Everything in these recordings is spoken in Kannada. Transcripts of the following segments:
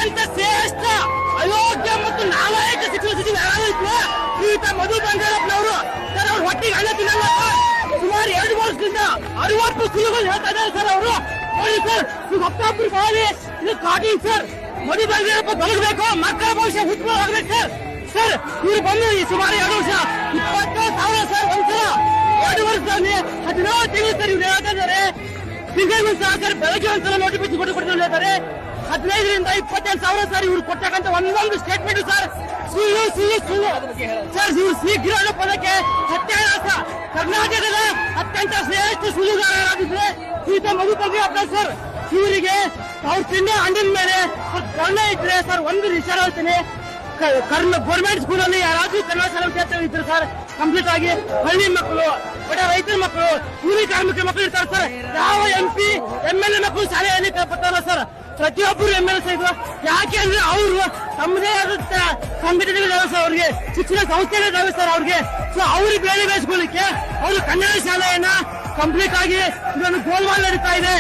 ಅತ್ಯಂತ ಶ್ರೇಷ್ಠ ಅಯೋಗ್ಯ ಮತ್ತು ನಾಲಾಯಕ ಶಿಕ್ಷಣ ಸಚಿವ ಯಾರಾದ್ರೂ ಶ್ರೀಯುತ ಮಧು ಬಂಗಾರಪ್ಪನವರು ಸರ್ ಅವ್ರ ಹೊಟ್ಟಿಗೆ ಹಣ ತಿನ್ನಲ್ಲ ಸುಮಾರು 2 ವರ್ಷದಿಂದ 60 ಸುಳ್ಳುಗಳು ಹೇಳ್ತಾ ಇದ್ದಾರೆ ಸರ್ ಅವರು ನೋಡಿ ಸರ್ ನೀವು ಹತ್ತಾಪುರ ಬಾವಿ ಇದು ಕಾಟಿಂಗ್ ಸರ್ ಮಧು ಬಂಗಾರಪ್ಪ ತೊಲಗಬೇಕು ಮಕ್ಕಳ ಭವಿಷ್ಯ ಉತ್ಪನ್ನ ಆಗ್ಬೇಕು ಸರ್ ಸರ್ ಇವ್ರು ಬಂದು ಈ ಸುಮಾರು 2 ವರ್ಷ 20,000 ಸರ್ ಒಂದ್ಸಲ 2 ವರ್ಷ 17 ತಿಂಗಳು ಸರ್ ಇವ್ರು ಹೇಳ್ತಾ ಇದ್ದಾರೆ ತಿಂಗಳು ಸರ್ ಬೆಳಗ್ಗೆ ಒಂದ್ಸಲ ನೋಟಿಫಿಕೇಶನ್ ಕೊಡ್ತಾರೆ ಹೇಳ್ತಾರೆ 15ರಿಂದ 27,000 ಸರ್ ಇವ್ರು ಕೊಟ್ಟಕ್ಕಂತ ಒಂದೊಂದು ಸ್ಟೇಟ್ಮೆಂಟ್ ಸರ್ ಸುಳ್ಳು ಸುಳ್ಳು ಸುಳ್ಳು ಸರ್ ಇವ್ರು ಶೀಘ್ರ ಅನ್ನೋ ಪದಕ್ಕೆ ಸತ್ಯಾನಾಶ ಕರ್ನಾಟಕದ ಅತ್ಯಂತ ಶ್ರೇಷ್ಠ ಸುಳ್ಳುಗಾರರಾಗಿದ್ರೆ ಶ್ರೀಯುತ ಮಧು ಬಂಗಾರಪ್ಪ ಸರ್ ಇವರಿಗೆ ಅವ್ರು ತಿನ್ನೋ ಹಣ್ಣಿನ ಮೇಲೆ ಕರ್ಣ ಇದ್ರೆ ಸರ್ ಒಂದು ವಿಚಾರ ಹೇಳ್ತೀನಿ ಗೌರ್ಮೆಂಟ್ ಸ್ಕೂಲ್ ಅಲ್ಲಿ ಯಾರಾದ್ರೂ ಕನ್ನಡ ಶಾಲೆ ಇದ್ರು ಸರ್ ಕಂಪ್ಲೀಟ್ ಆಗಿ ಹಳ್ಳಿ ಮಕ್ಕಳು ಬಡ ರೈತರ ಮಕ್ಕಳು ಕೂಲಿ ಕಾರ್ಮಿಕರ ಮಕ್ಕಳು ಇರ್ತಾರೆ ಸರ್ ಯಾವ MP MLA ಮಕ್ಕಳು ಶಾಲೆಯಲ್ಲಿ ಬರ್ತಾರ ಸರ್ ಪ್ರತಿಯೊಬ್ಬರು MLA ಇದು ಯಾಕೆ ಅಂದ್ರೆ ಅವರು ತಮ್ಮದೇ ಆದ ಸಂಘಟನೆಗಳಿದಾವೆ ಸರ್ ಅವ್ರಿಗೆ ಶಿಕ್ಷಣ ಸಂಸ್ಥೆಗಳಿದಾವೆ ಸರ್ ಅವ್ರಿಗೆ ಸೊ ಅವ್ರಿಗೆ ಬೇಳೆ ಬೇಯಿಸ್ಕೊಳ್ಳಿಕ್ಕೆ ಅವರು ಕನ್ನಡ ಶಾಲೆಯನ್ನ ಕಂಪ್ಲೀಟ್ ಆಗಿ ಇದನ್ನು ಗೋಲ್ಮಾಲ್ ನಡೀತಾ ಇದೆ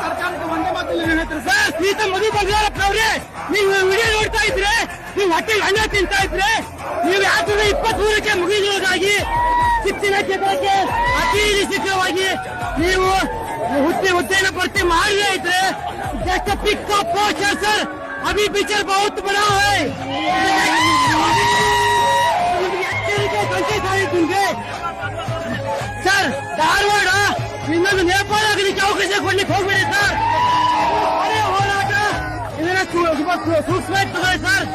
ಸರ್ಕಾರಕ್ಕೆ ಒಂದೇ ಮಾತು ಸರ್ ಶ್ರೀಯುತ ಮಧು ಬಂಗಾರಪ್ಪನವ್ರೆ ನೀವು ವಿಡಿಯೋ ನೋಡ್ತಾ ಇದ್ರೆ ನೀವು ಹೊಟ್ಟೆಗೆ ಹಣ್ಣ ತಿಂತಾ ಇದ್ರೆ ನೀವು 2023ಕ್ಕೆ ಮುಗಿದೋದಾಗಿ ಶಿಕ್ಷಣ ಕ್ಷೇತ್ರಕ್ಕೆ ಅತಿ ಶೀಘ್ರವಾಗಿ ನೀವು ಹುದ್ದೆಯನ್ನು ಭರ್ತಿ ಮಾಡದೇ ಇದ್ರೆ just pick up poster sir अभी पिक्चर बहुत बड़ा है सर धारवाड़ ಇನ್ನೊಂದು ನೇಪಾಳ ಚೌಕಸಿ ಕೊಡ್ಲಿಕ್ಕೆ ಹೋಗ್ಬೇಡಿ ಸರ್ ಹೋರಾಟ ಇದನ್ನ ಸೂಕ್ಷ್ಮ ಸರ್